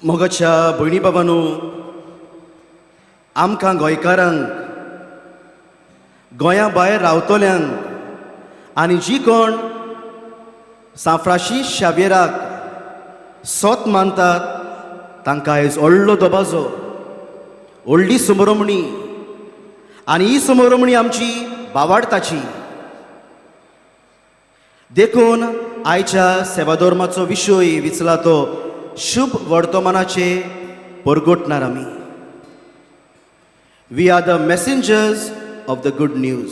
मोगाच्या भयणी बाबांनो, आमकां गोंयकारांक, गोंया भायर रावतल्यांक आनी जी कोण सान फ्रांसीस शावेराक सोत मानतात तांकां आयज व्हडलो दबाजो, व्हडली समोरमणी. आनी ही समोरमणी आमची भावार्थाची. देखून आयच्या सेवाधर्माचो विशय विचला तो शुभ वर्तमानाचे परगोटणार आमी. We are the messengers of the good news.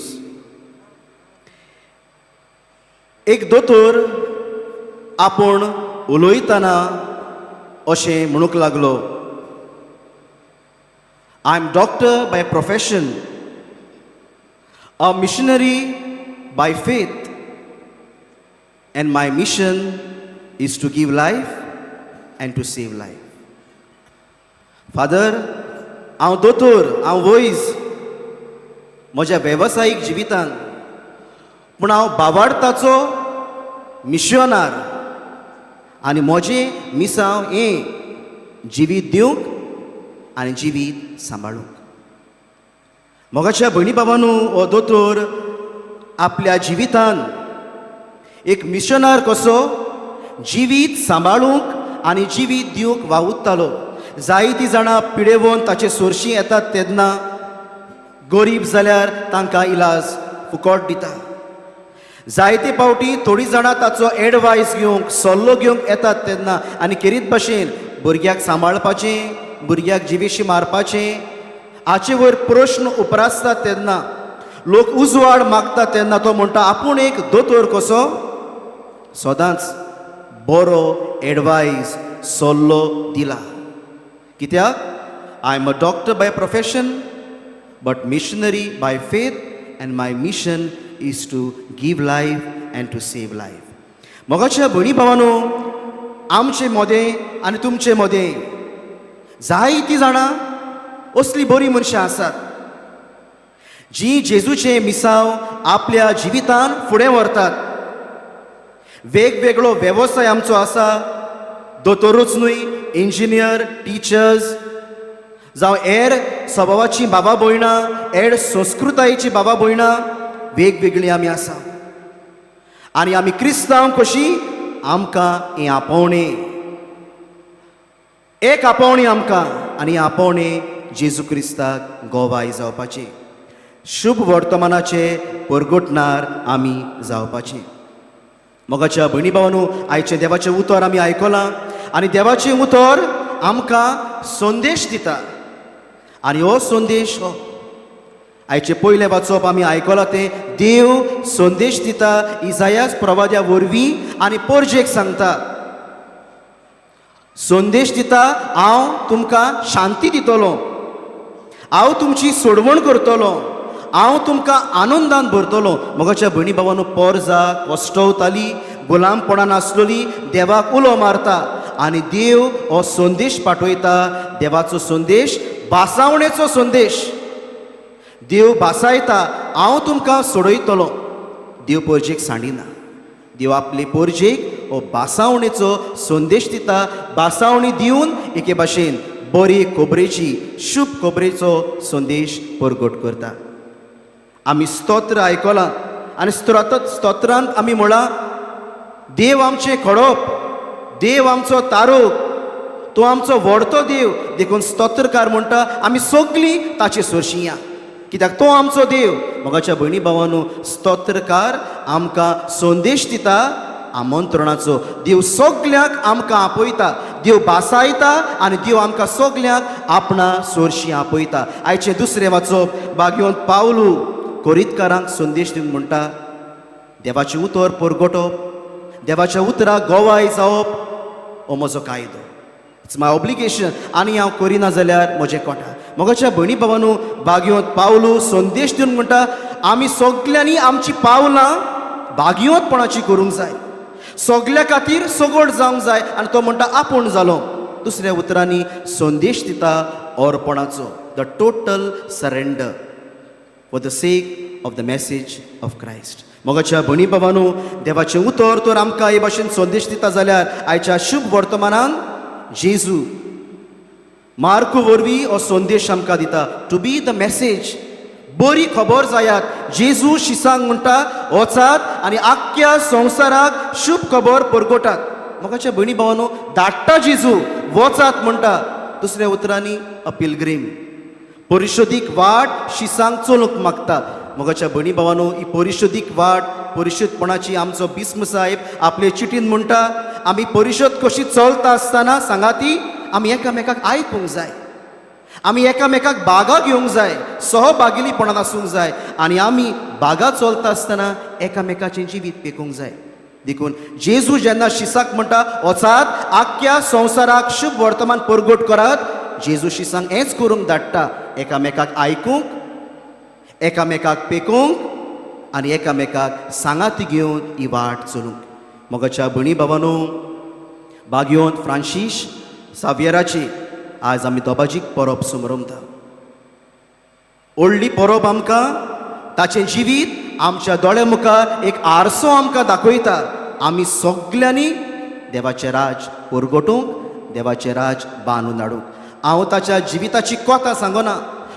एक दोतोर आपूण उलयतना अशें म्हणूंक लागलो, I am doctor by profession, a missionary by faith, and my mission is to give life and to save life. Father, हांव दोतोर, हांव वैज म्हज्या वेवसायीक जिवितांत, पूण हांव भावार्थाचो मिशनार आनी म्हजें मिसांव हें जिवीत दिवंक आनी जिवीत सांबाळूंक. मोगाच्या भयणी बाबांनो, हो दोतोर आपल्या जिवितांत एक मिशनार कसो जिवीत सांबाळूंक आनी जिवीत दिवंक वावुरतालो. जायतीं जाणां पिडेवोन ताचे सोरशीं येतात तेन्ना गरीब जाल्यार तांकां इलाज फुकट दिता. जायते फावटी थोडीं जाणां ताचो एडवायस घेवंक, सल्लो घेवंक येतात तेन्ना आनी खेरीत भाशेन भुरग्याक सांबाळपाचें, भुरग्याक जिवेशी मारपाचें हाचे वयर प्रश्न उप्रासतात तेन्ना, लोक उजवाड मागतात तेन्ना तो म्हणटा आपूण एक दोतोर कसो सदांच बरो एडवायस, सल्लो दिला. कित्याक? I am a doctor by profession but missionary by faith and my mission is to give life and to save life. मोगाच्या भयणी भावांनो, आमचे मदें आनी तुमचे मदें जायतीं जाणां असलीं बरीं मनशां आसात जी जेजूचे मिसांव आपल्या जिवितान फुडें व्हरतात. वेगवेगळो वेवसाय आमचो आसा, दोतोरूच न्हय, इंजिनियर, टिचर्स जावं हेर स्वभावाचीं बाबा भयणां, हेर संस्कृतायेचीं बाबा भयणां वेगवेगळीं आमी आसा. आनी आमी क्रिस्तांव कशीं, आमकां हें आपोवणें, एक आपोवणें आमकां, आनी आपोवणें जेजू क्रिस्ताक गोवाय जावपाचें, शुभ वर्तमानाचे परगोटणार आमी जावपाचें. मोगाच्या भयणी भावांनो, आयचें देवाचें उतर आमी आयकलां आनी देवाचें उतर आमकां संदेश दिता. आनी हो संदेश हो आयचें पयलें वाचप आमी आयकलां तें देव संदेश दिता इसायास प्रवाद्या वरवीं आनी परजेक सांगता. संदेश दिता, हांव तुमकां शांती दितलो, हांव तुमची सोडवण करतलो, हांव तुमकां आनंदान भरतलो. मोगाच्या भयणी भावांनो, पोरजां कश्टवतालीं, गुलामपणान आसलोलीं देवाक उलो मारता आनी देव हो संदेश पाठयता. देवाचो संदेश भासावणेचो संदेश. देव भासायता, हांव तुमकां सोडयतलो. देव परजेक सांडिना. देव आपले परजेक हो भासावणेचो संदेश दिता. भासावणी दिवन एके भाशेन बरी खोबरेची, शुभ खोबरेचो संदेश परगट करता. आमी स्तोत्र आयकलां आनी स्तोत्रांत आमी म्हळां देव आमचें खडप, देव आमचो तारूक, तो आमचो व्हडतो देव. देखून स्तोत्रकार म्हणटा आमी सगळीं ताचे सोरशीं या, कित्याक तो आमचो देव. मोगाच्या भयणी भावांनो, स्तोत्रकार आमकां संदेश दिता आमंत्रणाचो. देव सगल्यांक आमकां आपयता, देव भासायता आनी देव आमकां सगल्यांक आपणा सोरशीं आपयता. आयचें दुसरें वाचप भाग्यवंत पावलू कोरिंतकारांक संदेश दिवन म्हणटा, देवाचें उतर परगटप, देवाच्या उतराक गोवाय जावप हो म्हजो कायदो. It's my obligation. आनी हांव करिना जाल्यार म्हजें कोटा. मोगाच्या भयणी भावांनो, भाग्यवंत पावलू संदेश दिवन म्हणटा आमी सगल्यांनी आमची पावलां भाग्यवंतपणाची करूंक जाय, सगल्या खातीर सगोड जावंक जाय. आनी तो म्हणटा आपूण जालो. दुसऱ्या उतरांनी संदेश दिता अर्पणाचो, the total surrender for the sake of the message of Christ. मोगाच्या भणी बाबांनो, देवाचें उतर तर आमकां हे भाशेन संदेश दिता जाल्यार आयच्या शुभ वर्तमानान जेजू मार्कू वरवीं हो संदेश आमकां दिता टू बी द मेसेज. बरी खबर जायात. जेजू शिसांक म्हणटा वचात आनी आख्ख्या संवसाराक शुभ खबर परगटात. मोगाच्या भयणी भावांनो, धाडटा जेजू, वचात म्हणटा. दुसऱ्या उतरांनी अ पिलग्रीम, परिशोधीक वाट शिसांक चलूंक मागता. मोगाच्या भयणी भावांनो, ही परिशोधीक वाट, परिशोधपणाची आमचो बिस्म साहेब आपले चिटीन म्हणटा, आमी परिशोध कशी चलता आसतना सांगाती आमी एकामेकाक आयकूंक जाय, आमी एकामेकाक बागा घेवंक जाय, सहभागिलीपणान आसूंक जाय आनी आमी बागा चलता आसतना एकामेकाचें जिवीत पेकूंक जाय. देखून जेजू जेन्ना शिसाक म्हणटा वचात आख्ख्या संवसाराक शुभ वर्तमान परगट करात, जेजू शिसांक हेंच करूंक धाडटा, एकामेकाक आयकूंक, एकामेकाक पेकूंक आनी एकामेकाक सांगाती घेवन ही वाट चलूंक. मोगाच्या भयणी भावांनो, बागयोन फ्रांसीस सावियराची आज आमी दोबाजीक परब समरमता. व्हडली परब आमकां ताचें जिवीत आमच्या दोळे मुखार एक आरसो आमकां दाखयता. आमी सगल्यांनी देवाचें राज परगटूंक, देवाचें राज बांदून हाडूंक. हांव ताच्या जिविताची कथा सांगना,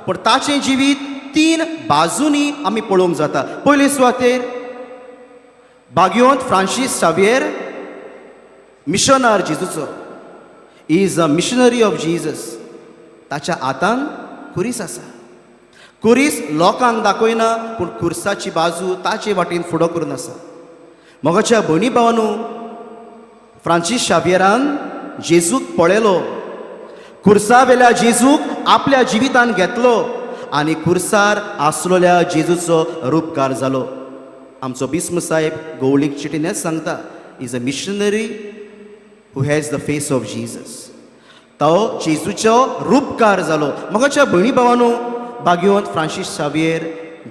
पूण ताचें जिवीत 3 बाजूंनी आमी पळोवंक जाता. पयले सुवातेर बागयोन फ्रांसीस सावियर मिशनार जेजूचो, is a missionary of Jesus. ताच्या हातान कुरीस आसा. कुरीस लोकांक दाखयना, पूण कुर्साची बाजू ताचे वाटेन फुडो करून आसा. मोगाच्या भयणी भावांनो, फ्रांसीस सावियरान जेजूक पळयलो, कुर्सा वेल्या जेजूक आपल्या जिवितान घेतलो आनी कुर्सार आसलोल्या जेजूचो रूपकार जालो. आमचो बिस्म साहेब गवळीक चिटीन हेंच सांगता, is a missionary who has the face of Jesus. तो जेजूचो रूपकार जालो. मोगाच्या भयणी भावांनो, बागयोन फ्रांसीस सावियर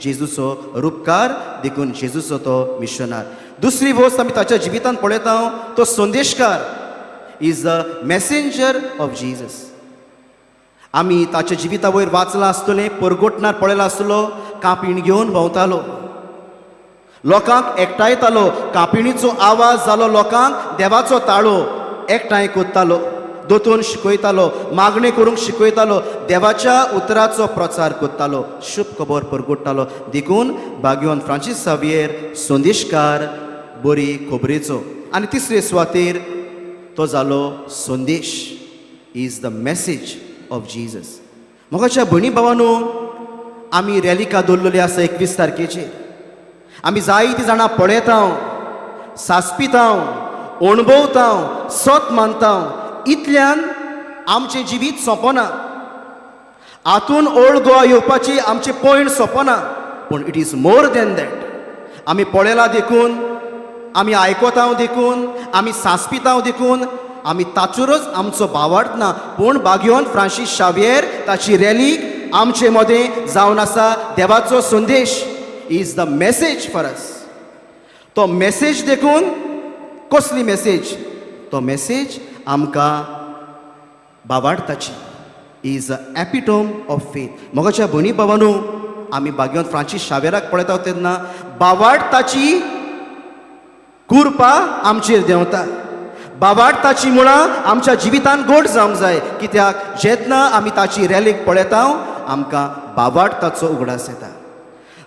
जेजूचो रूपकार, देखून जेजूचो तो मिशनार. दुसरी वस्त आमी ताच्या जिवितान पळयता, तो संदेशकार, is the messenger of Jesus. आमी ताच्या जिविता वयर वाचलां आसतलें, परगटणार पळयला आसतलो, कापीण घेवन भोंवतालो, लोकांक एकठांयतालो, कापिणीचो आवाज जालो लोकांक देवाचो ताळो, एकठांय कोत्तालो, दोतोन शिकयतालो, मागणी करूंक शिकयतालो, देवाच्या उतराचो प्रचार कोत्तालो, शुभ खबर परगटतालो. देखून बागयोन फ्रांसीस सावियर संदेशकार बरी खबरेचो. आनी तिसरे सुवातेर तो जालो संदेश, is the message of Jesus. मोगाच्या भयणी भावांनो, आमी रॅलिका दवरलेली आसा 21 तारखेचेर. आमी जायतीं जाणां पळयता, सासपिता, अणभवता, सत मानता. इतल्यान आमचें जिवीत सोंपना. हातून ओल्ड गोवा येवपाची आमचें पॉयंट सोंपना, पूण it is more than that. आमी पळयलां देखून, आमी आयकोता देखून, आमी सांसपिता देखून, आमी ताचेरच आमचो भावार्थ ना, पूण बागयोन फ्रांसीस सावियर ताची रॅलीक आमचे मदें जावन आसा. देवाचो संदेश is the message for us. तो मेसेज देखून कसली मेसेज? तो मेसेज आमकां भावार्थाची, is a epitome of faith. मोगाच्या भयणी भावांनो, आमी बागयोन फ्रांसीस सावियराक पळयता तेन्ना भावार्थाची कृपा आमचेर देंवता. भावार्थाची मुळां आमच्या जिवितान गोड जावंक जाय, कित्याक जेन्ना आमी ताची रॅलीक पळयता आमकां भावार्थाचो उगडास येता.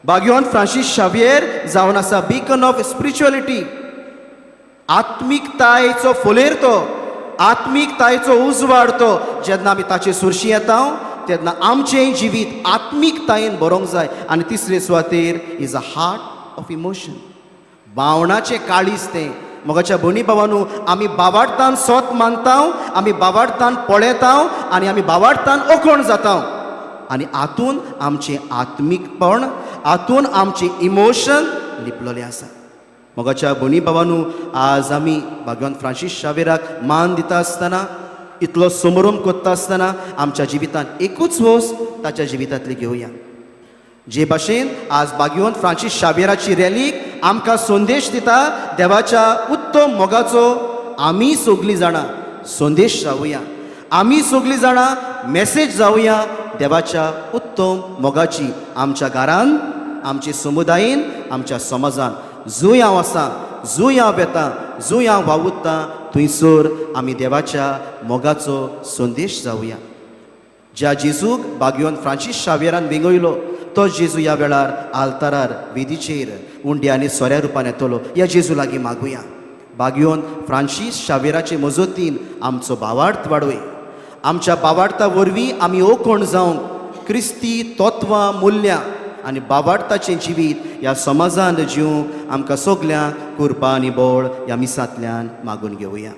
बागयोन फ्रांसीस सावियर जावन आसा बीकन ऑफ स्पिरिच्युअलिटी. आत्मीकतायेचो फोलेर तो, आत्मीकतायेचो उजवाड तो. जेन्ना आमी ताचे सुरशी येता तेन्ना आमचें जिवीत आत्मीकतायेन भरोंक जाय. आनी तिसरे सुवातेर is a heart of emotion, भावनाचें काळीज तें. मोगाच्या भयणी भावांनो, आमी भावार्थान सोत मानता, आमी भावार्थान पळयता आनी आमी भावार्थान ओखण जाता. आनी हातून आमचें आत्मीकपण, हातून आमचें इमोशन लिपलोलें आसा. मोगाच्या भयणी भावांनो, आज आमी बागयोन फ्रांसीस सावियराक मान दिता आसतना, इतलो समारंभ करता आसतना आमच्या जिवितान एकूच वस्त ताच्या जिवितांतली घेवया. जे भाशेन आज बागयोन फ्रांसीस सावियराची रॅलीक आमकां संदेश दिता देवाच्या उत्तम मोगाचो, आमी सगलीं जाणां संदेश जावया. आमी सगलीं जाणां मेसेज जावया देवाच्या उत्तम मोगाची. आमच्या घरान, आमच्या समुदायान, आमच्या समाजान जंय हांव आसां, जंय हांव येतां, जंय हांव वावुरतां, थंयसर आमी देवाच्या मोगाचो संदेश जावया. ज्या जेजूक बागयोन फ्रांसीस शावेरान विंगयलो तो जेजू ह्या वेळार आल्तारार वेदीचेर उंडी आनी सोऱ्या रुपान येतलो. ह्या जेजू लागीं मागुया. बागयोन फ्रांसीस शावेराचे मजतीन आमचो भावार्थ वाडोय. आमच्या भावार्था वरवीं आमी ओ कोण जावंक क्रिस्ती तत्वां मुल्यां आनी भावार्थाचें जिवीत ह्या समाजांत जिवंक आमकां सगल्यांक कृपा आनी बळ ह्या मिसांतल्यान मागून घेवया.